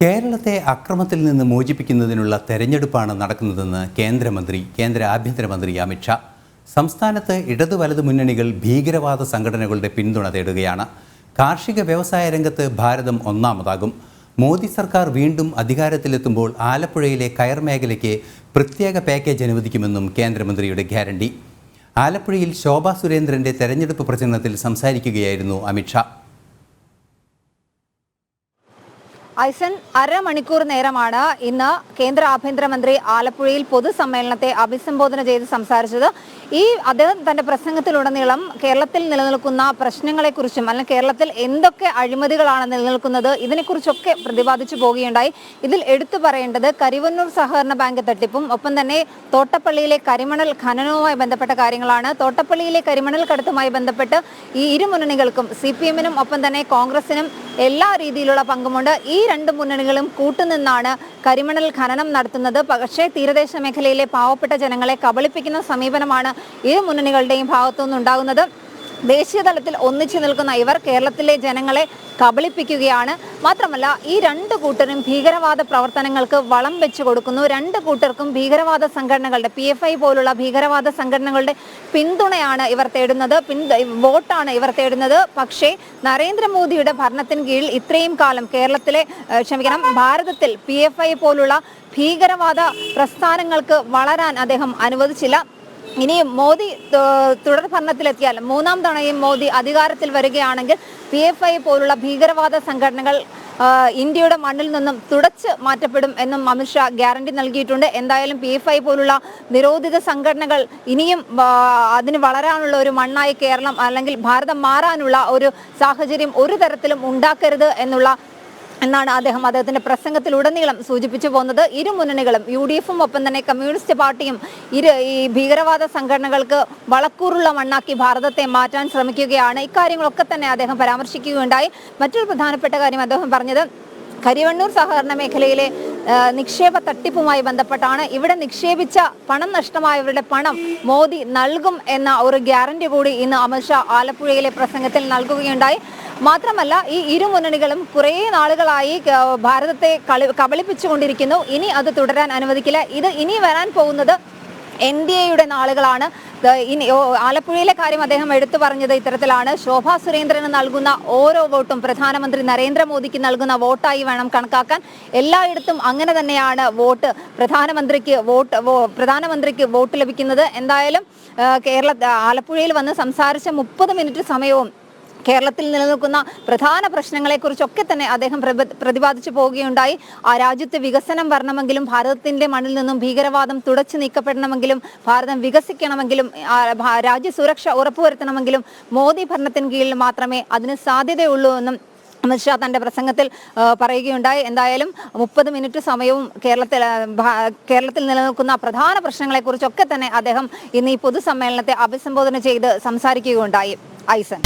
കേരളത്തെ അക്രമത്തിൽ നിന്ന് മോചിപ്പിക്കുന്നതിനുള്ള തെരഞ്ഞെടുപ്പാണ് നടക്കുന്നതെന്ന് കേന്ദ്ര ആഭ്യന്തരമന്ത്രി അമിത് ഷാ. സംസ്ഥാനത്ത് ഇടതു വലതു മുന്നണികൾ ഭീകരവാദ സംഘടനകളുടെ പിന്തുണ തേടുകയാണ്. കാർഷിക വ്യവസായ രംഗത്ത് ഭാരതം ഒന്നാമതാകും. മോദി സർക്കാർ വീണ്ടും അധികാരത്തിലെത്തുമ്പോൾ ആലപ്പുഴയിലെ കയർ മേഖലയ്ക്ക് പ്രത്യേക പാക്കേജ് അനുവദിക്കുമെന്നും കേന്ദ്രമന്ത്രിയുടെ ഗ്യാരണ്ടി. ആലപ്പുഴയിൽ ശോഭാ സുരേന്ദ്രന്റെ തെരഞ്ഞെടുപ്പ് പ്രചരണത്തിൽ സംസാരിക്കുകയായിരുന്നു അമിത് ഷാ. ഐസൻ, അരമണിക്കൂർ നേരമാണ് ഇന്ന് കേന്ദ്ര ആഭ്യന്തരമന്ത്രി ആലപ്പുഴയിൽ പൊതുസമ്മേളനത്തെ അഭിസംബോധന ചെയ്ത് സംസാരിച്ചത്. അദ്ദേഹം തന്റെ പ്രസംഗത്തിലുടനീളം കേരളത്തിൽ നിലനിൽക്കുന്ന പ്രശ്നങ്ങളെക്കുറിച്ചും അല്ലെങ്കിൽ കേരളത്തിൽ എന്തൊക്കെ അഴിമതികളാണ് നിലനിൽക്കുന്നത് ഇതിനെക്കുറിച്ചൊക്കെ പ്രതിപാദിച്ചു പോവുകയുണ്ടായി. ഇതിൽ എടുത്തു പറയേണ്ടത് കരിവന്നൂർ സഹകരണ ബാങ്ക് തട്ടിപ്പും ഒപ്പം തന്നെ തോട്ടപ്പള്ളിയിലെ കരിമണൽ ഖനനവുമായി ബന്ധപ്പെട്ട കാര്യങ്ങളാണ്. തോട്ടപ്പള്ളിയിലെ കരിമണൽ കടത്തുമായി ബന്ധപ്പെട്ട് ഈ ഇരു മുന്നണികൾക്കും CPM-നും ഒപ്പം തന്നെ കോൺഗ്രസിനും എല്ലാ രീതിയിലുള്ള പങ്കുമുണ്ട്. ഈ രണ്ട് മുന്നണികളും കൂട്ടുനിന്നാണ് കരിമണൽ ഖനനം നടത്തുന്നത്. പക്ഷേ തീരദേശ മേഖലയിലെ പാവപ്പെട്ട ജനങ്ങളെ കബളിപ്പിക്കുന്ന സമീപനമാണ് ഇരു മുന്നണികളുടെയും ഭാഗത്തുനിന്നുണ്ടാകുന്നത്. ദേശീയ തലത്തിൽ ഒന്നിച്ചു നിൽക്കുന്ന ഇവർ കേരളത്തിലെ ജനങ്ങളെ കബളിപ്പിക്കുകയാണ്. മാത്രമല്ല, ഈ രണ്ട് കൂട്ടരും ഭീകരവാദ പ്രവർത്തനങ്ങൾക്ക് വളം വെച്ചു കൊടുക്കുന്നു. രണ്ട് കൂട്ടർക്കും ഭീകരവാദ സംഘടനകളുടെ PFI പോലുള്ള ഭീകരവാദ സംഘടനകളുടെ പിന്തുണയാണ് ഇവർ തേടുന്നത്, വോട്ടാണ് ഇവർ തേടുന്നത്. പക്ഷേ നരേന്ദ്രമോദിയുടെ ഭരണത്തിന് കീഴിൽ ഇത്രയും കാലം ഭാരതത്തിൽ PFI പോലുള്ള ഭീകരവാദ പ്രസ്ഥാനങ്ങൾക്ക് വളരാൻ അദ്ദേഹം അനുവദിച്ചില്ല. ഇനിയും മോദി തുടർ ഭരണത്തിലെത്തിയാൽ, മൂന്നാം തവണയും മോദി അധികാരത്തിൽ വരികയാണെങ്കിൽ PFI പോലുള്ള ഭീകരവാദ സംഘടനകൾ ഇന്ത്യയുടെ മണ്ണിൽ നിന്നും തുടച്ച് മാറ്റപ്പെടും എന്നും അമിത് ഷാ ഗ്യാരണ്ടി നൽകിയിട്ടുണ്ട്. എന്തായാലും PFI പോലുള്ള നിരോധിത സംഘടനകൾ ഇനിയും അതിന് വളരാനുള്ള ഒരു മണ്ണായി കേരളം അല്ലെങ്കിൽ ഭാരതം മാറാനുള്ള ഒരു സാഹചര്യം ഒരു തരത്തിലും ഉണ്ടാക്കരുത് എന്നാണ് അദ്ദേഹത്തിന്റെ പ്രസംഗത്തിലുടനീളം സൂചിപ്പിച്ചു പോകുന്നത്. ഇരു മുന്നണികളും UDF-ഉം ഒപ്പം തന്നെ കമ്മ്യൂണിസ്റ്റ് പാർട്ടിയും ഈ ഭീകരവാദ സംഘടനകൾക്ക് വളക്കൂറുള്ള മണ്ണാക്കി ഭാരതത്തെ മാറ്റാൻ ശ്രമിക്കുകയാണ്. ഇക്കാര്യങ്ങളൊക്കെ തന്നെ അദ്ദേഹം പരാമർശിക്കുകയുണ്ടായി. മറ്റൊരു പ്രധാനപ്പെട്ട കാര്യം അദ്ദേഹം പറഞ്ഞത് കരിവണ്ണൂർ സഹകരണ മേഖലയിലെ നിക്ഷേപ തട്ടിപ്പുമായി ബന്ധപ്പെട്ടാണ്. ഇവിടെ നിക്ഷേപിച്ച പണം നഷ്ടമായവരുടെ പണം മോദി നൽകും എന്ന ഒരു ഗ്യാരണ്ടി കൂടി ഇന്ന് അമിത് ഷാ ആലപ്പുഴയിലെ പ്രസംഗത്തിൽ നൽകുകയുണ്ടായി. മാത്രമല്ല, ഈ ഇരു മുന്നണികളും കുറേ നാളുകളായി ഭാരതത്തെ കബളിപ്പിച്ചുകൊണ്ടിരിക്കുന്നു. ഇനി അത് തുടരാൻ അനുവദിക്കില്ല. ഇനി വരാൻ പോകുന്നത് NDAയുടെ നാളുകളാണ്. ആലപ്പുഴയിലെ കാര്യം അദ്ദേഹം എടുത്തു പറഞ്ഞത് ഇത്തരത്തിലാണ്: ശോഭാ സുരേന്ദ്രന് നൽകുന്ന ഓരോ വോട്ടും പ്രധാനമന്ത്രി നരേന്ദ്രമോദിക്ക് നൽകുന്ന വോട്ടായി വേണം കണക്കാക്കാൻ. എല്ലായിടത്തും അങ്ങനെ തന്നെയാണ് പ്രധാനമന്ത്രിക്ക് വോട്ട് ലഭിക്കുന്നത്. എന്തായാലും ആലപ്പുഴയിൽ വന്ന് സംസാരിച്ച 30 മിനിറ്റ് സമയവും കേരളത്തിൽ നിലനിൽക്കുന്ന പ്രധാന പ്രശ്നങ്ങളെക്കുറിച്ചൊക്കെ തന്നെ അദ്ദേഹം പ്രതിപാദിച്ചു പോവുകയുണ്ടായി. ആ രാജ്യത്ത് വികസനം വരണമെങ്കിലും, ഭാരതത്തിന്റെ മണ്ണിൽ നിന്നും ഭീകരവാദം തുടച്ചു നീക്കപ്പെടണമെങ്കിലും, ഭാരതം വികസിക്കണമെങ്കിലും, രാജ്യ സുരക്ഷ ഉറപ്പുവരുത്തണമെങ്കിലും മോദി ഭരണത്തിന് കീഴിൽ മാത്രമേ അതിന് സാധ്യതയുള്ളൂ എന്നും അമിത് ഷാ തന്റെ പ്രസംഗത്തിൽ പറയുകയുണ്ടായി. എന്തായാലും 30 മിനിറ്റ് സമയവും കേരളത്തിൽ നിലനിൽക്കുന്ന പ്രധാന പ്രശ്നങ്ങളെക്കുറിച്ചൊക്കെ തന്നെ അദ്ദേഹം ഇന്ന് ഈ പൊതുസമ്മേളനത്തെ അഭിസംബോധന ചെയ്ത് സംസാരിക്കുകയുണ്ടായി. ഐസൻ.